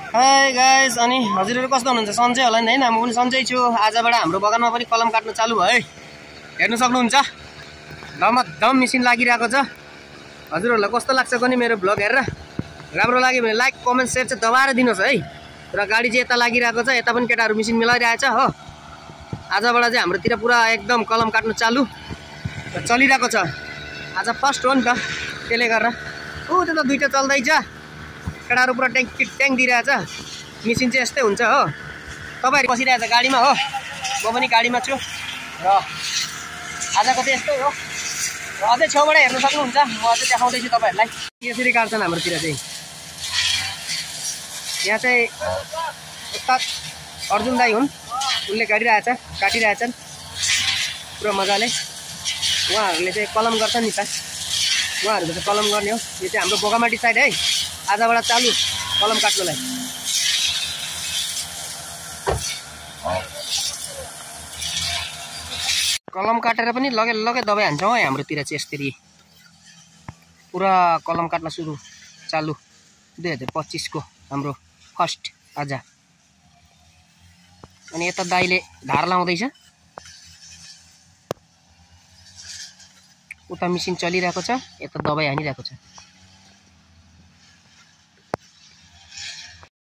High guys, अनि हजुरहरु कस्तो हुनुहुन्छ? सन्चै होला नि हैन? म पनि सन्चै छु। आजबाट हाम्रो बगानमा पनि कलम काट्न चालु भयो है। हेर्न सक्नुहुन्छ, धमधम मेसिन लागिरहेको छ। हजुरहरुलाई कस्तो लाग्छ पनि मेरो भ्लग हेरेर? राम्रो लाग्यो भने लाइक, कमेन्ट, शेयर चाहिँ दबाएर दिनुस् है। र गाडी चाहिँ यता लागिरहेको छ, यता पनि केटाहरु मेसिन मिलाइरहेछ हो। आजबाट चाहिँ हाम्रोतिर पुरा एकदम कलम काट्न चालु चलिरहेको छ। आज फर्स्ट हो नि त, त्यसले गर्दा ऊ त्यो त दुईटा चल्दै छ। केटाहरु पुरा ट्याङ दिइरहेछ। मेसिन चाहिँ यस्तै हुन्छ हो। तपाईहरु बसिरहेछ गाडीमा हो, म पनि गाडीमा छु र आजको चाहिँ यस्तै हो। र अझै छेउबाट हेर्न सक्नुहुन्छ, म अझै देखाउँदै छु तपाईहरुलाई। यसरी काट्छन् हाम्रोतिर चाहिँ। यहाँ चाहिँ उस्ताद अर्जुन दाइ हुन्, उनले काटिरहेछन् पुरा मजाले। उहाँहरूले चाहिँ कलम गर्छन् नि त, उहाँहरूको चाहिँ कलम गर्ने हो। यो चाहिँ हाम्रो बोगामाटी साइड है। आजबाट चालु कलम काट्नलाई। कलम काटेर पनि लगे दबाई हान्छौँ है हाम्रोतिर चाहिँ यसरी। पुरा कलम काट्न चालु 2025 को हाम्रो फर्स्ट आज। अनि यता दाइले धार लाउँदैछ, उता मेसिन चलिरहेको छ, यता दबाई हानिरहेको छ।